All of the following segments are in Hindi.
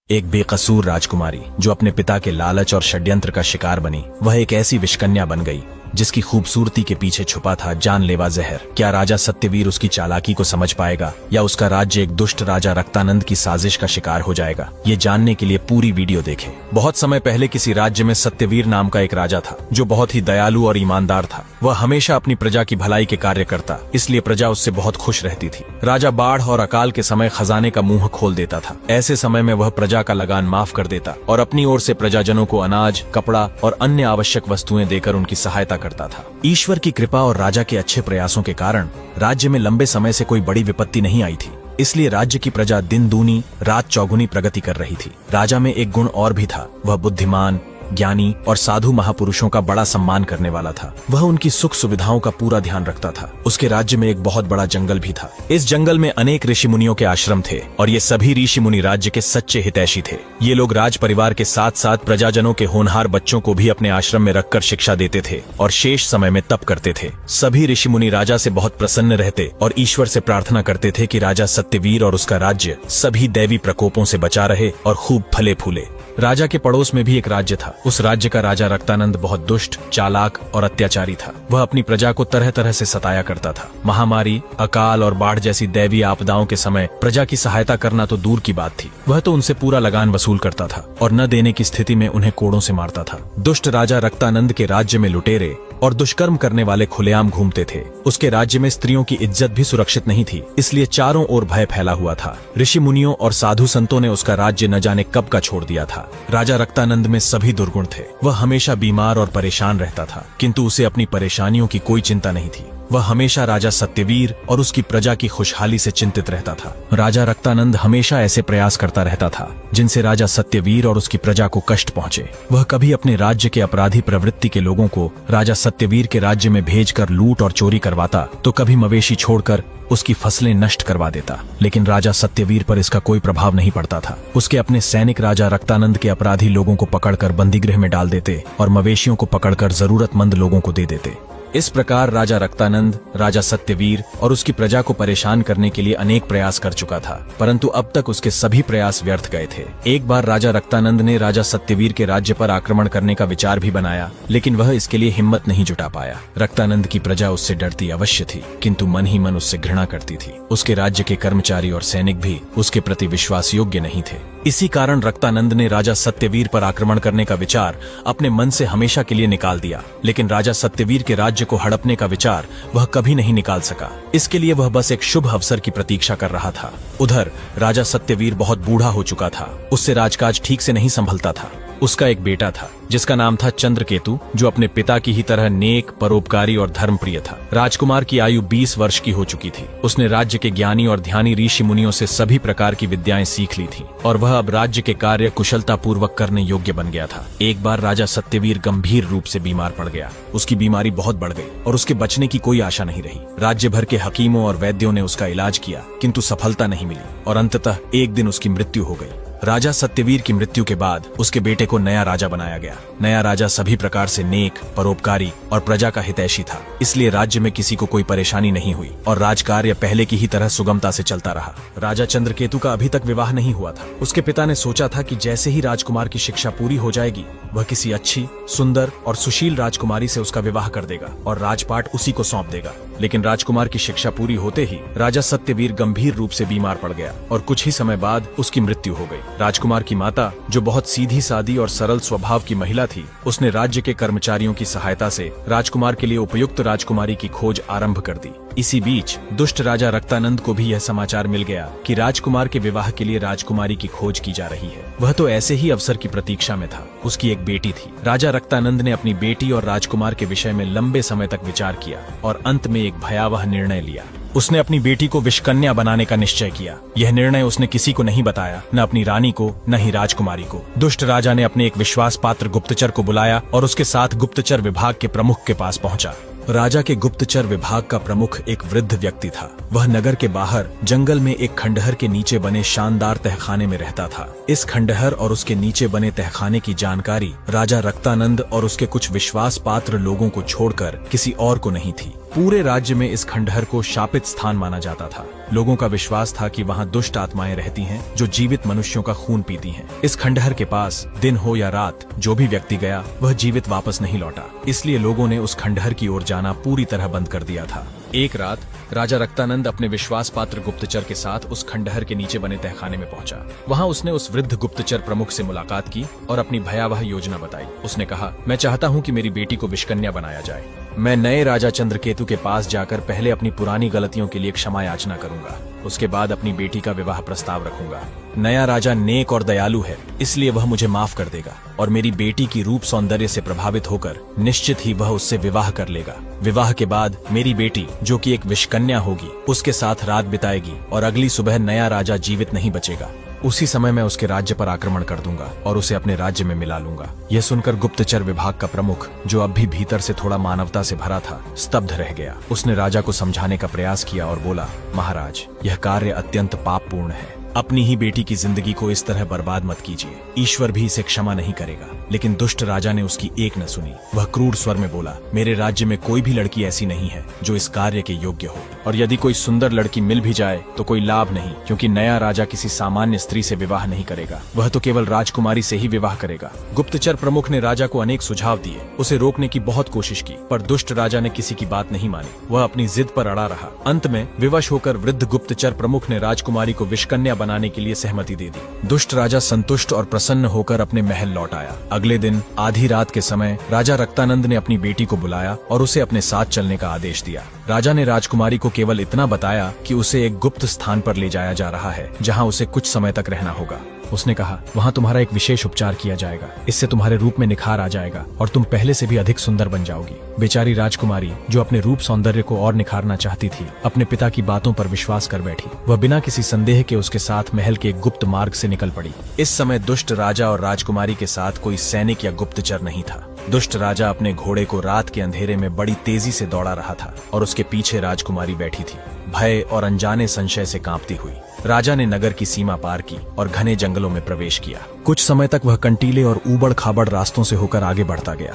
एक बेकसूर राजकुमारी जो अपने पिता के लालच और षड्यंत्र का शिकार बनी, वह एक ऐसी विषकन्या बन गई जिसकी खूबसूरती के पीछे छुपा था जानलेवा जहर। क्या राजा सत्यवीर उसकी चालाकी को समझ पाएगा या उसका राज्य एक दुष्ट राजा रक्तानंद की साजिश का शिकार हो जाएगा? ये जानने के लिए पूरी वीडियो देखें। बहुत समय पहले किसी राज्य में सत्यवीर नाम का एक राजा था जो बहुत ही दयालु और ईमानदार था। वह हमेशा अपनी प्रजा की भलाई के कार्य करता, इसलिए प्रजा उससे बहुत खुश रहती थी। राजा बाढ़ और अकाल के समय खजाने का मुंह खोल देता था। ऐसे समय में वह प्रजा का लगान माफ कर देता और अपनी ओर से प्रजाजनों को अनाज, कपड़ा और अन्य आवश्यक वस्तुएं देकर उनकी सहायता करता था। ईश्वर की कृपा और राजा के अच्छे प्रयासों के कारण राज्य में लंबे समय से कोई बड़ी विपत्ति नहीं आई थी, इसलिए राज्य की प्रजा दिन दूनी रात चौगुनी प्रगति कर रही थी। राजा में एक गुण और भी था, वह बुद्धिमान, ज्ञानी और साधु महापुरुषों का बड़ा सम्मान करने वाला था। वह उनकी सुख सुविधाओं का पूरा ध्यान रखता था। उसके राज्य में एक बहुत बड़ा जंगल भी था। इस जंगल में अनेक ऋषि मुनियों के आश्रम थे और ये सभी ऋषि मुनि राज्य के सच्चे हितैषी थे। ये लोग राज परिवार के साथ साथ प्रजाजनों के होनहार बच्चों को भी अपने आश्रम में रखकर शिक्षा देते थे और शेष समय में तप करते थे। सभी ऋषि मुनि राजा से बहुत प्रसन्न रहते और ईश्वर से प्रार्थना करते थे कि राजा सत्यवीर और उसका राज्य सभी दैवी प्रकोपों से बचा रहे और खूब फले फूले। राजा के पड़ोस में भी एक राज्य था। उस राज्य का राजा रक्तानंद बहुत दुष्ट, चालाक और अत्याचारी था। वह अपनी प्रजा को तरह तरह से सताया करता था। महामारी, अकाल और बाढ़ जैसी दैवीय आपदाओं के समय प्रजा की सहायता करना तो दूर की बात थी, वह तो उनसे पूरा लगान वसूल करता था और न देने की स्थिति में उन्हें कोड़ों से मारता था। दुष्ट राजा रक्तानंद के राज्य में लुटेरे और दुष्कर्म करने वाले खुलेआम घूमते थे। उसके राज्य में स्त्रियों की इज्जत भी सुरक्षित नहीं थी, इसलिए चारों ओर भय फैला हुआ था। ऋषि मुनियों और साधु संतों ने उसका राज्य न जाने कब का छोड़ दिया था। राजा रक्तानंद में सभी दुर्गुण थे। वह हमेशा बीमार और परेशान रहता था, किंतु उसे अपनी परेशानियों की कोई चिंता नहीं थी। वह हमेशा राजा सत्यवीर और उसकी प्रजा की खुशहाली से चिंतित रहता था। राजा रक्तानंद हमेशा ऐसे प्रयास करता रहता था जिनसे राजा सत्यवीर और उसकी प्रजा को कष्ट पहुंचे। वह कभी अपने राज्य के अपराधी प्रवृत्ति के लोगों को राजा सत्यवीर के राज्य में भेजकर लूट और चोरी करवाता, तो कभी मवेशी छोड़कर उसकी फसलें नष्ट करवा देता। लेकिन राजा सत्यवीर पर इसका कोई प्रभाव नहीं पड़ता था। उसके अपने सैनिक राजा रक्तानंद के अपराधी लोगों को पकड़कर बंदीगृह में डाल देते और मवेशियों को पकड़कर जरूरतमंद लोगों को दे देते। इस प्रकार राजा रक्तानंद राजा सत्यवीर और उसकी प्रजा को परेशान करने के लिए अनेक प्रयास कर चुका था, परंतु अब तक उसके सभी प्रयास व्यर्थ गए थे। एक बार राजा रक्तानंद ने राजा सत्यवीर के राज्य पर आक्रमण करने का विचार भी बनाया, लेकिन वह इसके लिए हिम्मत नहीं जुटा पाया। रक्तानंद की प्रजा उससे डरती अवश्य थी, किंतु मन ही मन उससे घृणा करती थी। उसके राज्य के कर्मचारी और सैनिक भी उसके प्रति विश्वास योग्य नहीं थे। इसी कारण रक्तानंद ने राजा सत्यवीर पर आक्रमण करने का विचार अपने मन से हमेशा के लिए निकाल दिया, लेकिन राजा सत्यवीर के राज्य को हड़पने का विचार वह कभी नहीं निकाल सका। इसके लिए वह बस एक शुभ अवसर की प्रतीक्षा कर रहा था। उधर राजा सत्यवीर बहुत बूढ़ा हो चुका था। उससे राजकाज ठीक से नहीं संभलता था। उसका एक बेटा था जिसका नाम था चंद्रकेतु, जो अपने पिता की ही तरह नेक, परोपकारी और धर्मप्रिय था। राजकुमार की आयु 20 वर्ष की हो चुकी थी। उसने राज्य के ज्ञानी और ध्यानी ऋषि मुनियों से सभी प्रकार की विद्याएं सीख ली थी और वह अब राज्य के कार्य कुशलता पूर्वक करने योग्य बन गया था। एक बार राजा सत्यवीर गंभीर रूप से बीमार पड़ गया। उसकी बीमारी बहुत बढ़ गई और उसके बचने की कोई आशा नहीं रही। राज्य भर के हकीमों और वैद्यों ने उसका इलाज किया, किंतु सफलता नहीं मिली और अंततः एक दिन उसकी मृत्यु हो गई। राजा सत्यवीर की मृत्यु के बाद उसके बेटे को नया राजा बनाया गया। नया राजा सभी प्रकार से नेक, परोपकारी और प्रजा का हितैषी था, इसलिए राज्य में किसी को कोई परेशानी नहीं हुई और राजकार्य पहले की ही तरह सुगमता से चलता रहा। राजा चंद्रकेतु का अभी तक विवाह नहीं हुआ था। उसके पिता ने सोचा था कि जैसे ही राजकुमार की शिक्षा पूरी हो जाएगी, वह किसी अच्छी, सुंदर और सुशील राजकुमारी से उसका विवाह कर देगा और राजपाट उसी को सौंप देगा। लेकिन राजकुमार की शिक्षा पूरी होते ही राजा सत्यवीर गंभीर रूप से बीमार पड़ गया और कुछ ही समय बाद उसकी मृत्यु हो गई। राजकुमार की माता, जो बहुत सीधी सादी और सरल स्वभाव की महिला थी, उसने राज्य के कर्मचारियों की सहायता से राजकुमार के लिए उपयुक्त राजकुमारी की खोज आरंभ कर दी। इसी बीच दुष्ट राजा रक्तानंद को भी यह समाचार मिल गया कि राजकुमार के विवाह के लिए राजकुमारी की खोज की जा रही है। वह तो ऐसे ही अवसर की प्रतीक्षा में था। उसकी एक बेटी थी। राजा रक्तानंद ने अपनी बेटी और राजकुमार के विषय में लंबे समय तक विचार किया और अंत में एक भयावह निर्णय लिया। उसने अपनी बेटी को विषकन्या बनाने का निश्चय किया। यह निर्णय उसने किसी को नहीं बताया, न अपनी रानी को, न ही राजकुमारी को। दुष्ट राजा ने अपने एक विश्वास पात्र गुप्तचर को बुलाया और उसके साथ गुप्तचर विभाग के प्रमुख के पास पहुंचा। राजा के गुप्तचर विभाग का प्रमुख एक वृद्ध व्यक्ति था। वह नगर के बाहर जंगल में एक खंडहर के नीचे बने शानदार तहखाने में रहता था। इस खंडहर और उसके नीचे बने तहखाने की जानकारी राजा रक्तानंद और उसके कुछ विश्वास पात्र लोगों को छोड़कर किसी और को नहीं थी। पूरे राज्य में इस खंडहर को शापित स्थान माना जाता था। लोगों का विश्वास था कि वहाँ दुष्ट आत्माएं रहती हैं जो जीवित मनुष्यों का खून पीती हैं। इस खंडहर के पास दिन हो या रात जो भी व्यक्ति गया वह जीवित वापस नहीं लौटा, इसलिए लोगों ने उस खंडहर की ओर जाना पूरी तरह बंद कर दिया था। एक रात राजा रक्तानंद अपने विश्वास पात्र गुप्तचर के साथ उस खंडहर के नीचे बने तहखाने में पहुंचा। वहां उसने उस वृद्ध गुप्तचर प्रमुख से मुलाकात की और अपनी भयावह योजना बताई। उसने कहा, मैं चाहता हूं कि मेरी बेटी को विषकन्या बनाया जाए। मैं नए राजा चंद्रकेतु के पास जाकर पहले अपनी पुरानी गलतियों के लिए क्षमा याचना करूंगा, उसके बाद अपनी बेटी का विवाह प्रस्ताव रखूंगा। नया राजा नेक और दयालु है, इसलिए वह मुझे माफ कर देगा और मेरी बेटी की रूप सौंदर्य से प्रभावित होकर निश्चित ही वह उससे विवाह कर लेगा। विवाह के बाद मेरी बेटी, जो कि एक विषकन्या होगी, उसके साथ रात बिताएगी और अगली सुबह नया राजा जीवित नहीं बचेगा। उसी समय मैं उसके राज्य पर आक्रमण कर दूंगा और उसे अपने राज्य में मिला लूंगा। यह सुनकर गुप्तचर विभाग का प्रमुख, जो अब भी भीतर से थोड़ा मानवता से भरा था, स्तब्ध रह गया। उसने राजा को समझाने का प्रयास किया और बोला, महाराज, यह कार्य अत्यंत पापपूर्ण है। अपनी ही बेटी की जिंदगी को इस तरह बर्बाद मत कीजिए। ईश्वर भी इसे क्षमा नहीं करेगा। लेकिन दुष्ट राजा ने उसकी एक न सुनी। वह क्रूर स्वर में बोला, मेरे राज्य में कोई भी लड़की ऐसी नहीं है जो इस कार्य के योग्य हो, और यदि कोई सुंदर लड़की मिल भी जाए तो कोई लाभ नहीं, क्योंकि नया राजा किसी सामान्य स्त्री से विवाह नहीं करेगा। वह तो केवल राजकुमारी से ही विवाह करेगा। गुप्तचर प्रमुख ने राजा को अनेक सुझाव दिए, उसे रोकने की बहुत कोशिश की, पर दुष्ट राजा ने किसी की बात नहीं मानी। वह अपनी जिद पर अड़ा रहा। अंत में विवश होकर वृद्ध गुप्तचर प्रमुख ने राजकुमारी को विषकन्या बनाने के लिए सहमति दे दी। दुष्ट राजा संतुष्ट और प्रसन्न होकर अपने महल लौट आया। अगले दिन आधी रात के समय राजा रक्तानंद ने अपनी बेटी को बुलाया और उसे अपने साथ चलने का आदेश दिया। राजा ने राजकुमारी को केवल इतना बताया कि उसे एक गुप्त स्थान पर ले जाया जा रहा है, जहां उसे कुछ समय तक रहना होगा। उसने कहा, वहाँ तुम्हारा एक विशेष उपचार किया जाएगा। इससे तुम्हारे रूप में निखार आ जाएगा और तुम पहले से भी अधिक सुंदर बन जाओगी। बेचारी राजकुमारी, जो अपने रूप सौंदर्य को और निखारना चाहती थी, अपने पिता की बातों पर विश्वास कर बैठी। वह बिना किसी संदेह के उसके साथ महल के एक गुप्त मार्ग से निकल पड़ी। इस समय दुष्ट राजा और राजकुमारी के साथ कोई सैनिक या गुप्तचर नहीं था। दुष्ट राजा अपने घोड़े को रात के अंधेरे में बड़ी तेजी से दौड़ा रहा था और उसके पीछे राजकुमारी बैठी थी, भय और अनजाने संशय से कांपती हुई। राजा ने नगर की सीमा पार की और घने जंगलों में प्रवेश किया। कुछ समय तक वह कंटीले और ऊबड़ खाबड़ रास्तों से होकर आगे बढ़ता गया,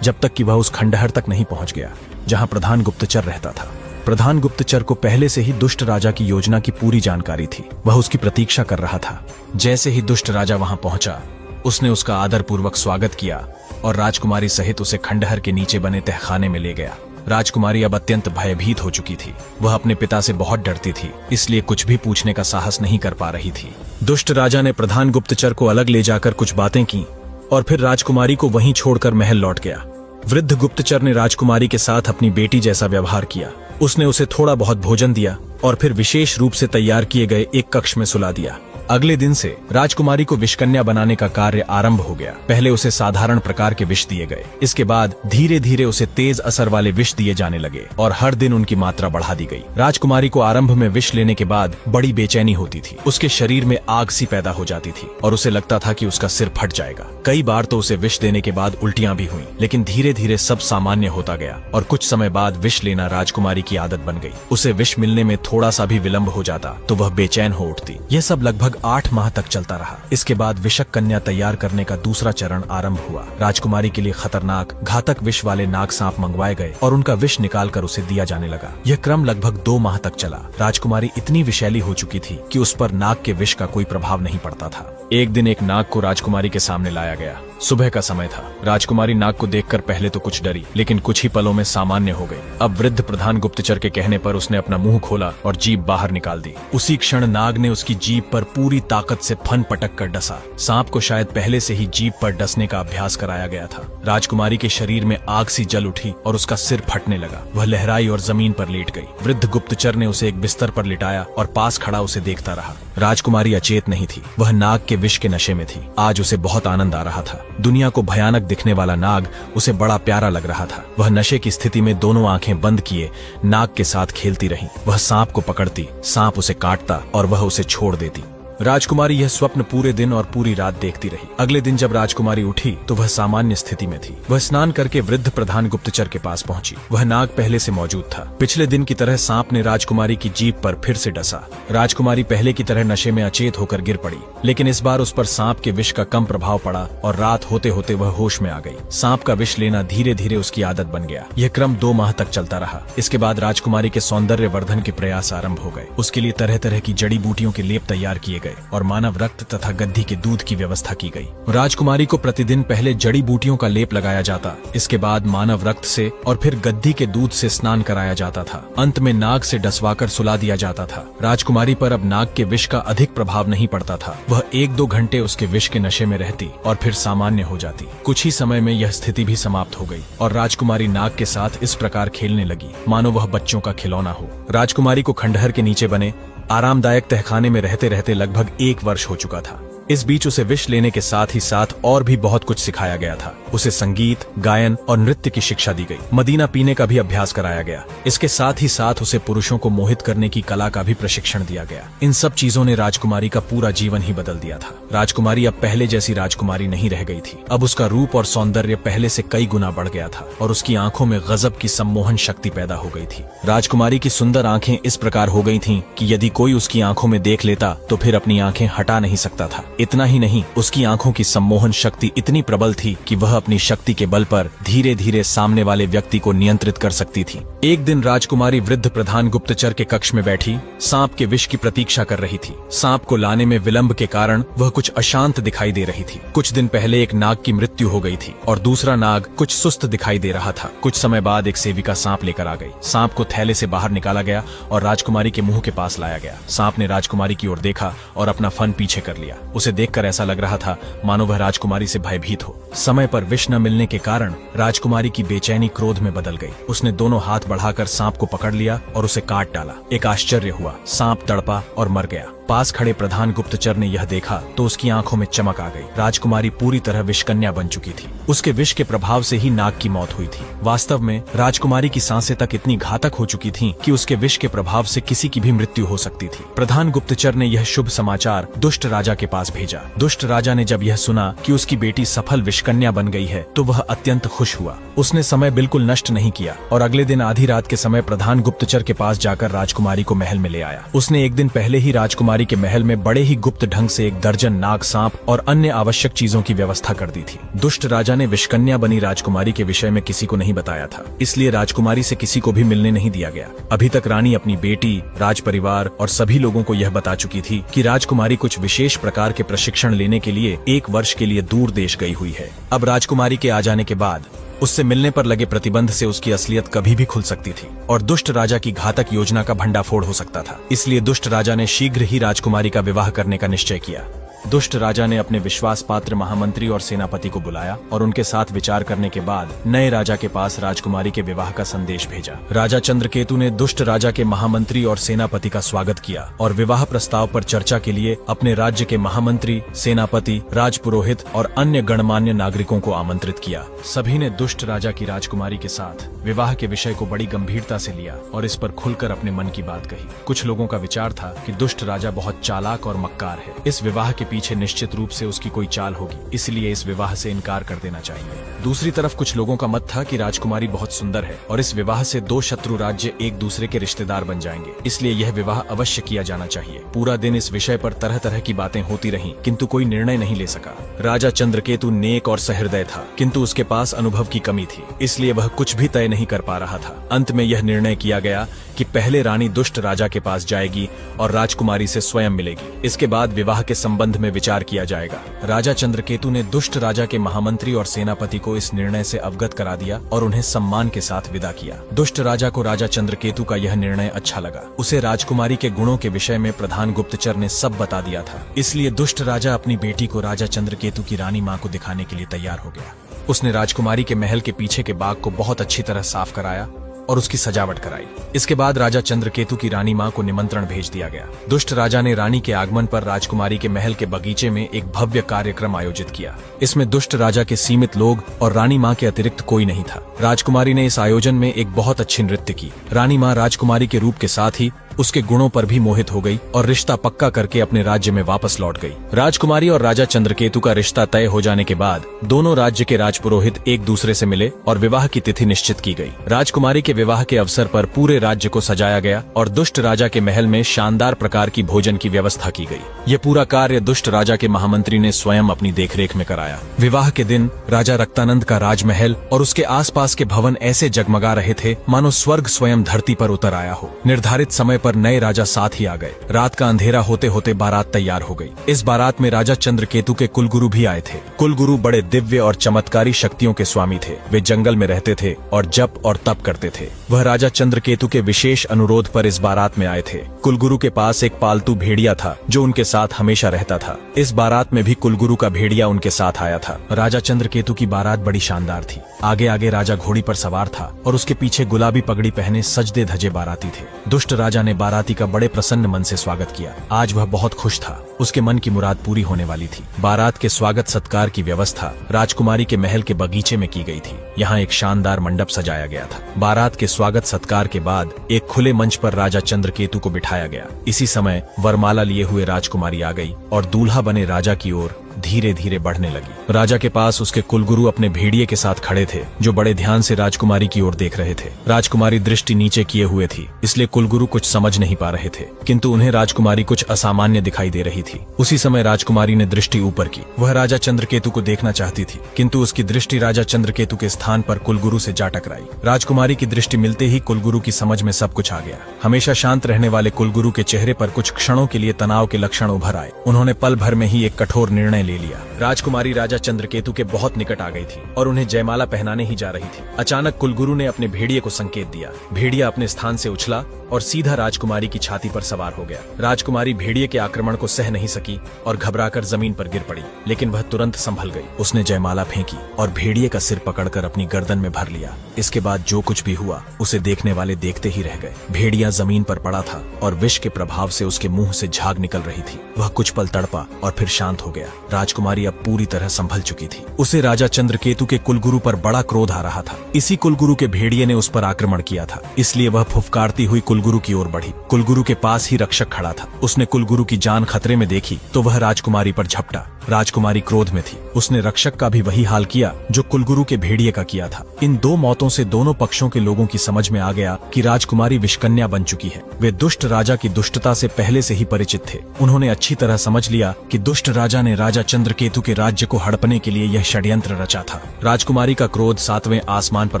जब तक कि वह उस खंडहर तक नहीं पहुंच गया जहां प्रधान गुप्तचर रहता था। प्रधान गुप्तचर को पहले से ही दुष्ट राजा की योजना की पूरी जानकारी थी। वह उसकी प्रतीक्षा कर रहा था। जैसे ही दुष्ट राजा वहां पहुंचा, उसने उसका आदरपूर्वक स्वागत किया और राजकुमारी सहित उसे खंडहर के नीचे बने तहखाने में ले गया। राजकुमारी अब अत्यंत भयभीत हो चुकी थी। वह अपने पिता से बहुत डरती थी, इसलिए कुछ भी पूछने का साहस नहीं कर पा रही थी। दुष्ट राजा ने प्रधान गुप्तचर को अलग ले जाकर कुछ बातें की और फिर राजकुमारी को वहीं छोड़कर महल लौट गया। वृद्ध गुप्तचर ने राजकुमारी के साथ अपनी बेटी जैसा व्यवहार किया। उसने उसे थोड़ा बहुत भोजन दिया और फिर विशेष रूप से तैयार किए गए एक कक्ष में सुला दिया। अगले दिन से राजकुमारी को विषकन्या बनाने का कार्य आरंभ हो गया। पहले उसे साधारण प्रकार के विष दिए गए, इसके बाद धीरे धीरे उसे तेज असर वाले विष दिए जाने लगे और हर दिन उनकी मात्रा बढ़ा दी गई। राजकुमारी को आरंभ में विष लेने के बाद बड़ी बेचैनी होती थी। उसके शरीर में आग सी पैदा हो जाती थी और उसे लगता था कि उसका सिर फट जाएगा। कई बार तो उसे विष देने के बाद उल्टियां भी हुई, लेकिन धीरे धीरे सब सामान्य होता गया और कुछ समय बाद विष लेना राजकुमारी की आदत बन गई। उसे विष मिलने में थोड़ा सा भी विलंब हो जाता तो वह बेचैन हो उठती। यह सब लगभग 8 माह तक चलता रहा। इसके बाद विषक कन्या तैयार करने का दूसरा चरण आरंभ हुआ। राजकुमारी के लिए खतरनाक घातक विष वाले नाग सांप मंगवाए गए और उनका विष निकालकर उसे दिया जाने लगा। यह क्रम लगभग 2 माह तक चला। राजकुमारी इतनी विषैली हो चुकी थी कि उस पर नाग के विष का कोई प्रभाव नहीं पड़ता था। एक दिन एक नाग को राजकुमारी के सामने लाया गया। सुबह का समय था। राजकुमारी नाग को देखकर पहले तो कुछ डरी, लेकिन कुछ ही पलों में सामान्य हो गई। अब वृद्ध प्रधान गुप्तचर के कहने पर उसने अपना मुंह खोला और जीभ बाहर निकाल दी। उसी क्षण नाग ने उसकी जीभ पर पूरी ताकत से फन पटक कर डसा। सांप को शायद पहले से ही जीभ पर डसने का अभ्यास कराया गया था। राजकुमारी के शरीर में आग सी जल उठी और उसका सिर फटने लगा। वह लहराई और जमीन पर लेट गई। वृद्ध गुप्तचर ने उसे एक बिस्तर पर लिटाया और पास खड़ा उसे देखता रहा। राजकुमारी अचेत नहीं थी। वह नाग के विष के नशे में थी। आज उसे बहुत आनंद आ रहा था। दुनिया को भयानक दिखने वाला नाग उसे बड़ा प्यारा लग रहा था। वह नशे की स्थिति में दोनों आंखें बंद किए नाग के साथ खेलती रही। वह सांप को पकड़ती, सांप उसे काटता और वह उसे छोड़ देती। राजकुमारी यह स्वप्न पूरे दिन और पूरी रात देखती रही। अगले दिन जब राजकुमारी उठी तो वह सामान्य स्थिति में थी। वह स्नान करके वृद्ध प्रधान गुप्तचर के पास पहुंची। वह नाग पहले से मौजूद था। पिछले दिन की तरह सांप ने राजकुमारी की जीभ पर फिर से डसा। राजकुमारी पहले की तरह नशे में अचेत होकर गिर पड़ी, लेकिन इस बार उस पर सांप के विष का कम प्रभाव पड़ा और रात होते होते वह होश में आ गई। सांप का विष लेना धीरे धीरे उसकी आदत बन गया। यह क्रम 2 माह तक चलता रहा। इसके बाद राजकुमारी के सौंदर्य वर्धन के प्रयास आरंभ हो गए। उसके लिए तरह तरह की जड़ी बूटियों के लेप तैयार किए गए और मानव रक्त तथा गद्दी के दूध की व्यवस्था की गई। राजकुमारी को प्रतिदिन पहले जड़ी बूटियों का लेप लगाया जाता, इसके बाद मानव रक्त से और फिर गद्दी के दूध से स्नान कराया जाता था। अंत में नाग से डसवाकर सुला दिया जाता था। राजकुमारी पर अब नाग के विष का अधिक प्रभाव नहीं पड़ता था। वह 1-2 घंटे उसके विष के नशे में रहती और फिर सामान्य हो जाती। कुछ ही समय में यह स्थिति भी समाप्त हो गई और राजकुमारी नाग के साथ इस प्रकार खेलने लगी मानो वह बच्चों का खिलौना हो। राजकुमारी को खंडहर के नीचे बने आरामदायक तहखाने में रहते रहते लगभग 1 वर्ष हो चुका था। इस बीच उसे विष लेने के साथ ही साथ और भी बहुत कुछ सिखाया गया था। उसे संगीत, गायन और नृत्य की शिक्षा दी गई। मदीना पीने का भी अभ्यास कराया गया। इसके साथ ही साथ उसे पुरुषों को मोहित करने की कला का भी प्रशिक्षण दिया गया। इन सब चीजों ने राजकुमारी का पूरा जीवन ही बदल दिया था। राजकुमारी अब पहले जैसी राजकुमारी नहीं रह गई थी। अब उसका रूप और सौंदर्य पहले से कई गुना बढ़ गया था और उसकी आंखों में गजब की सम्मोहन शक्ति पैदा हो गई थी। राजकुमारी की सुंदर आंखें इस प्रकार हो गई थीं कि यदि कोई उसकी आंखों में देख लेता तो फिर अपनी आंखें हटा नहीं सकता था। इतना ही नहीं, उसकी आंखों की सम्मोहन शक्ति इतनी प्रबल थी कि वह अपनी शक्ति के बल पर धीरे धीरे सामने वाले व्यक्ति को नियंत्रित कर सकती थी। एक दिन राजकुमारी वृद्ध प्रधान गुप्तचर के कक्ष में बैठी सांप के विष की प्रतीक्षा कर रही थी। सांप को लाने में विलंब के कारण वह कुछ अशांत दिखाई दे रही थी। कुछ दिन पहले एक नाग की मृत्यु हो गई थी और दूसरा नाग कुछ सुस्त दिखाई दे रहा था। कुछ समय बाद एक सेविका सांप लेकर आ गई। सांप को थैले से बाहर निकाला गया और राजकुमारी के मुंह के पास लाया गया। सांप ने राजकुमारी की ओर देखा और अपना फन पीछे कर लिया। उसे देखकर ऐसा लग रहा था मानो वह राजकुमारी से भयभीत हो। समय पर विष न मिलने के कारण राजकुमारी की बेचैनी क्रोध में बदल गई। उसने दोनों हाथ बढ़ाकर सांप को पकड़ लिया और उसे काट डाला। एक आश्चर्य हुआ, सांप तड़पा और मर गया। पास खड़े प्रधान गुप्तचर ने यह देखा तो उसकी आंखों में चमक आ गई। राजकुमारी पूरी तरह विषकन्या बन चुकी थी। उसके विष के प्रभाव से ही नाग की मौत हुई थी। वास्तव में राजकुमारी की सांसें तक इतनी घातक हो चुकी थीं कि उसके विष के प्रभाव से किसी की भी मृत्यु हो सकती थी। प्रधान गुप्तचर ने यह शुभ समाचार दुष्ट राजा के पास भेजा। दुष्ट राजा ने जब यह सुना कि उसकी बेटी सफल विषकन्या बन गई है तो वह अत्यंत खुश हुआ। उसने समय बिल्कुल नष्ट नहीं किया और अगले दिन आधी रात के समय प्रधान गुप्तचर के पास जाकर राजकुमारी को महल में ले आया। उसने एक दिन पहले ही राजकुमारी के महल में बड़े ही गुप्त ढंग से 1 दर्जन नाग, सांप और अन्य आवश्यक चीजों की व्यवस्था कर दी थी। दुष्ट राजा ने विषकन्या बनी राजकुमारी के विषय में किसी को नहीं बताया था, इसलिए राजकुमारी से किसी को भी मिलने नहीं दिया गया। अभी तक रानी अपनी बेटी, राज परिवार और सभी लोगों को यह बता चुकी थी कि राजकुमारी कुछ विशेष प्रकार के प्रशिक्षण लेने के लिए 1 वर्ष के लिए दूर देश गई हुई है। अब राजकुमारी के आ जाने के बाद उससे मिलने पर लगे प्रतिबंध से उसकी असलियत कभी भी खुल सकती थी और दुष्ट राजा की घातक योजना का भंडाफोड़ हो सकता था। इसलिए दुष्ट राजा ने शीघ्र ही राजकुमारी का विवाह करने का निश्चय किया। दुष्ट राजा ने अपने विश्वास पात्र महामंत्री और सेनापति को बुलाया और उनके साथ विचार करने के बाद नए राजा के पास राजकुमारी के विवाह का संदेश भेजा। राजा चंद्रकेतु ने दुष्ट राजा के महामंत्री और सेनापति का स्वागत किया और विवाह प्रस्ताव पर चर्चा के लिए अपने राज्य के महामंत्री, सेनापति, राजपुरोहित और अन्य गणमान्य नागरिकों को आमंत्रित किया। सभी ने दुष्ट राजा की राजकुमारी के साथ विवाह के विषय को बड़ी गंभीरता से लिया और इस पर खुलकर अपने मन की बात कही। कुछ लोगों का विचार था कि दुष्ट राजा बहुत चालाक और मक्कार है। इस विवाह के पीछे निश्चित रूप से उसकी कोई चाल होगी, इसलिए इस विवाह से इनकार कर देना चाहिए। दूसरी तरफ कुछ लोगों का मत था कि राजकुमारी बहुत सुंदर है और इस विवाह से 2 शत्रु राज्य एक दूसरे के रिश्तेदार बन जाएंगे, इसलिए यह विवाह अवश्य किया जाना चाहिए। पूरा दिन इस विषय पर तरह तरह की बातें होती रहीं, किंतु कोई निर्णय नहीं ले सका। राजा चंद्रकेतु नेक और सहृदय था, किंतु उसके पास अनुभव की कमी थी, इसलिए वह कुछ भी तय नहीं कर पा रहा था। अंत में यह निर्णय किया गया कि पहले रानी दुष्ट राजा के पास जाएगी और राजकुमारी से स्वयं मिलेगी। इसके बाद विवाह के संबंध में विचार किया जाएगा। राजा चंद्रकेतु ने दुष्ट राजा के महामंत्री और सेनापति को इस निर्णय से अवगत करा दिया और उन्हें सम्मान के साथ विदा किया। दुष्ट राजा को राजा चंद्रकेतु का यह निर्णय अच्छा लगा। उसे राजकुमारी के गुणों के विषय में प्रधान गुप्तचर ने सब बता दिया था, इसलिए दुष्ट राजा अपनी बेटी को राजा चंद्रकेतु की रानी माँ को दिखाने के लिए तैयार हो गया। उसने राजकुमारी के महल के पीछे के बाग को बहुत अच्छी तरह साफ कराया और उसकी सजावट कराई। इसके बाद राजा चंद्रकेतु की रानी माँ को निमंत्रण भेज दिया गया। दुष्ट राजा ने रानी के आगमन पर राजकुमारी के महल के बगीचे में एक भव्य कार्यक्रम आयोजित किया। इसमें दुष्ट राजा के सीमित लोग और रानी माँ के अतिरिक्त कोई नहीं था। राजकुमारी ने इस आयोजन में एक बहुत अच्छी नृत्य की। रानी माँ राजकुमारी के रूप के साथ ही उसके गुणों पर भी मोहित हो गई और रिश्ता पक्का करके अपने राज्य में वापस लौट गई। राजकुमारी और राजा चंद्रकेतु का रिश्ता तय हो जाने के बाद दोनों राज्य के राजपुरोहित एक दूसरे से मिले और विवाह की तिथि निश्चित की गई। राजकुमारी के विवाह के अवसर पर पूरे राज्य को सजाया गया और दुष्ट राजा के महल में शानदार प्रकार की भोजन की व्यवस्था की गई। ये पूरा कार्य दुष्ट राजा के महामंत्री ने स्वयं अपनी देखरेख में कराया। विवाह के दिन राजा रक्तानंद का राजमहल और उसके आसपास के भवन ऐसे जगमगा रहे थे मानो स्वर्ग स्वयं धरती पर उतर आया हो। निर्धारित समय पर नए राजा साथ ही आ गए। रात का अंधेरा होते होते बारात तैयार हो गई। इस बारात में राजा चंद्रकेतु के कुलगुरु भी आए थे। कुलगुरु बड़े दिव्य और चमत्कारी शक्तियों के स्वामी थे। वे जंगल में रहते थे और जप और तप करते थे। वह राजा चंद्रकेतु के विशेष अनुरोध पर इस बारात में आए थे। कुलगुरु के पास एक पालतू भेड़िया था जो उनके साथ हमेशा रहता था। इस बारात में भी कुलगुरु का भेड़िया उनके साथ आया था। राजा चंद्रकेतु की बारात बड़ी शानदार थी। आगे आगे राजा घोड़ी पर सवार था और उसके पीछे गुलाबी पगड़ी पहने सजदे धजे बाराती थे। दुष्ट राजा ने बाराती का बड़े प्रसन्न मन से स्वागत किया। आज वह बहुत खुश था। उसके मन की मुराद पूरी होने वाली थी। बारात के स्वागत सत्कार की व्यवस्था राजकुमारी के महल के बगीचे में की गई थी। यहाँ एक शानदार मंडप सजाया गया था। बारात के स्वागत सत्कार के बाद एक खुले मंच पर राजा चंद्रकेतु को बिठाया गया। इसी समय वरमाला लिए हुए राजकुमारी आ गई और दूल्हा बने राजा की ओर धीरे धीरे बढ़ने लगी। राजा के पास उसके कुलगुरु अपने भेड़िए के साथ खड़े थे जो बड़े ध्यान से राजकुमारी की ओर देख रहे थे। राजकुमारी दृष्टि नीचे किए हुए थी, इसलिए कुलगुरु कुछ समझ नहीं पा रहे थे, किंतु उन्हें राजकुमारी कुछ असामान्य दिखाई दे रही थी। उसी समय राजकुमारी ने दृष्टि ऊपर की। वह राजा चंद्रकेतु को देखना चाहती थी, किंतु उसकी दृष्टि राजा चंद्रकेतु के स्थान पर कुलगुरु से जा टकराई। राजकुमारी की दृष्टि मिलते ही कुलगुरु की समझ में सब कुछ आ गया। हमेशा शांत रहने वाले कुलगुरु के चेहरे पर कुछ क्षणों के लिए तनाव के लक्षण उभर आए। उन्होंने पल भर में ही एक कठोर निर्णय ले लिया। राजकुमारी राजा चंद्रकेतु के बहुत निकट आ गई थी और उन्हें जयमाला पहनाने ही जा रही थी। अचानक कुलगुरु ने अपने भेड़िए को संकेत दिया। भेड़िया अपने स्थान से उछला और सीधा राजकुमारी की छाती पर सवार हो गया। राजकुमारी भेड़िए के आक्रमण को सह नहीं सकी और घबराकर जमीन पर गिर पड़ी, लेकिन वह तुरंत संभल गई। उसने जयमाला फेंकी और भेड़िए का सिर पकड़कर अपनी गर्दन में भर लिया। इसके बाद जो कुछ भी हुआ उसे देखने वाले देखते ही रह गए। भेड़िया जमीन पर पड़ा था और विष के प्रभाव से उसके मुंह से झाग निकल रही थी। वह कुछ पल तड़पा और फिर शांत हो गया। राजकुमारी अब पूरी तरह संभल चुकी थी। उसे राजा चंद्रकेतु के कुलगुरु पर बड़ा क्रोध आ रहा था। इसी कुलगुरु के भेड़िए ने उस पर आक्रमण किया था, इसलिए वह फुफकारती हुई कुलगुरु की ओर बढ़ी। कुलगुरु के पास ही रक्षक खड़ा था। उसने कुलगुरु की जान खतरे में देखी तो वह राजकुमारी पर झपटा। राजकुमारी क्रोध में थी। उसने रक्षक का भी वही हाल किया जो कुलगुरु के भेड़िए का किया था। इन दो मौतों से दोनों पक्षों के लोगों की समझ में आ गया कि राजकुमारी विषकन्या बन चुकी है। वे दुष्ट राजा की दुष्टता से पहले से ही परिचित थे। उन्होंने अच्छी तरह समझ लिया कि दुष्ट राजा ने राजा चंद्रकेतु के राज्य को हड़पने के लिए यह षड्यंत्र रचा था। राजकुमारी का क्रोध 7वें आसमान पर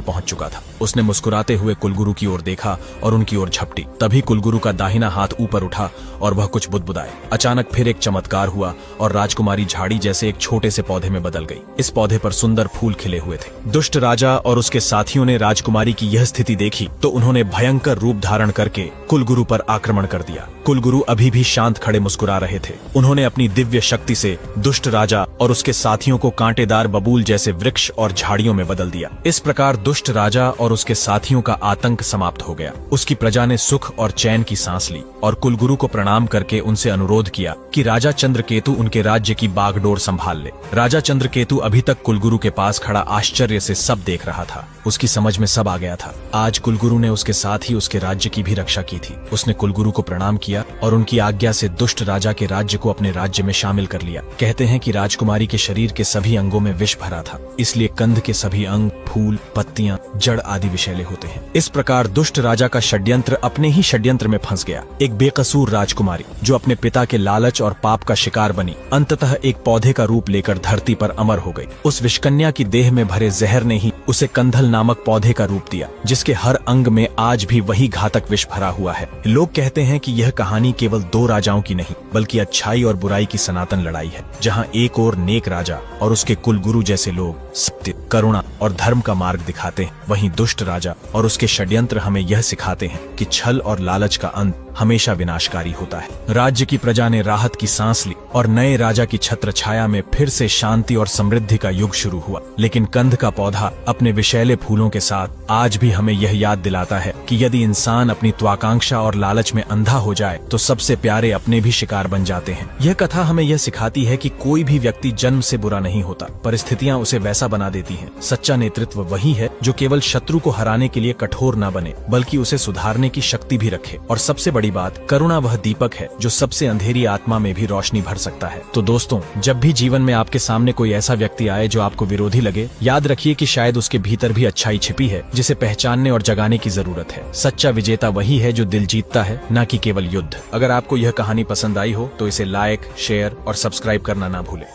पहुंच चुका था। उसने मुस्कुराते हुए कुलगुरु की ओर देखा और उनकी ओर झपटी। तभी कुलगुरु का दाहिना हाथ ऊपर उठा और वह कुछ बुदबुदाए। अचानक फिर एक चमत्कार हुआ और राजकुमारी झाड़ी जैसे एक छोटे से पौधे में बदल गई। इस पौधे पर सुंदर फूल खिले हुए थे। दुष्ट राजा और उसके साथियों ने राजकुमारी की यह स्थिति देखी तो उन्होंने भयंकर रूप धारण करके कुलगुरु पर आक्रमण कर दिया। कुलगुरु अभी भी शांत खड़े मुस्कुरा रहे थे। उन्होंने अपनी दिव्य शक्ति से दुष्ट राजा और उसके साथियों को कांटेदार बबूल जैसे वृक्ष और झाड़ियों में बदल दिया। इस प्रकार दुष्ट राजा और उसके साथियों का आतंक समाप्त हो गया। उसकी प्रजा ने सुख और चैन की सांस ली और कुलगुरु को प्रणाम करके उनसे अनुरोध किया कि राजा चंद्रकेतु उनके राज्य की बागडोर संभाल ले। राजा चंद्रकेतु अभी तक कुलगुरु के पास खड़ा आश्चर्य से सब देख रहा था। उसकी समझ में सब आ गया था। आज कुलगुरु ने उसके साथ ही उसके राज्य की भी रक्षा की थी। उसने कुलगुरु को प्रणाम किया और उनकी आज्ञा से दुष्ट राजा के राज्य को अपने राज्य में शामिल कर लिया। कहते हैं कि राजकुमारी के शरीर के सभी अंगों में विष भरा था, इसलिए कंध के सभी अंग, फूल, पत्तियां, जड़ आदि विषैले होते हैं। इस प्रकार दुष्ट राजा का षड्यंत्र अपने ही षड्यंत्र में फंस गया। एक बेकसूर राजकुमारी जो अपने पिता के लालच और पाप का शिकार बनी, अंततः एक पौधे का रूप लेकर धरती पर अमर हो गई। उस विषकन्या की देह में भरे जहर ने ही उसे कंधल नामक पौधे का रूप दिया, जिसके हर अंग में आज भी वही घातक विष भरा हुआ है। लोग कहते हैं कि यह कहानी केवल दो राजाओं की नहीं बल्कि अच्छाई और बुराई की सनातन लड़ाई है, जहां एक ओर नेक राजा और उसके कुलगुरु जैसे लोग सत्य, करुणा और धर्म का मार्ग दिखाते हैं, वहीं दुष्ट राजा और उसके षड्यंत्र हमें यह सिखाते हैं कि छल और लालच का अंत हमेशा विनाशकारी होता है। राज्य की प्रजा ने राहत की सांस ली और नए राजा की छत्र छत्रछाया में फिर से शांति और समृद्धि का युग शुरू हुआ। लेकिन कंध का पौधा अपने विषैले फूलों के साथ आज भी हमें यह याद दिलाता है कि यदि इंसान अपनी त्वाकांक्षा और लालच में अंधा हो जाए तो सबसे प्यारे अपने भी शिकार बन जाते हैं। यह कथा हमें यह सिखाती है कि कोई भी व्यक्ति जन्म से बुरा नहीं होता, परिस्थितियां उसे वैसा बना देती हैं। सच्चा नेतृत्व वही है जो केवल शत्रु को हराने के लिए कठोर न बने, बल्कि उसे सुधारने की शक्ति भी रखे। और सबसे बड़ी बात, करुणा वह दीपक है जो सबसे अंधेरी आत्मा में भी रोशनी भर सकता है। तो दोस्तों, जब भी जीवन में आपके सामने कोई ऐसा व्यक्ति आए जो आपको विरोधी लगे, याद रखिए कि शायद उसके भीतर भी अच्छाई छिपी है जिसे पहचानने और जगाने की जरूरत है। सच्चा विजेता वही है जो दिल जीतता है, न कि केवल युद्ध। अगर आपको यह कहानी पसंद आई हो तो इसे लाइक, शेयर और सब्सक्राइब करना ना भूलें।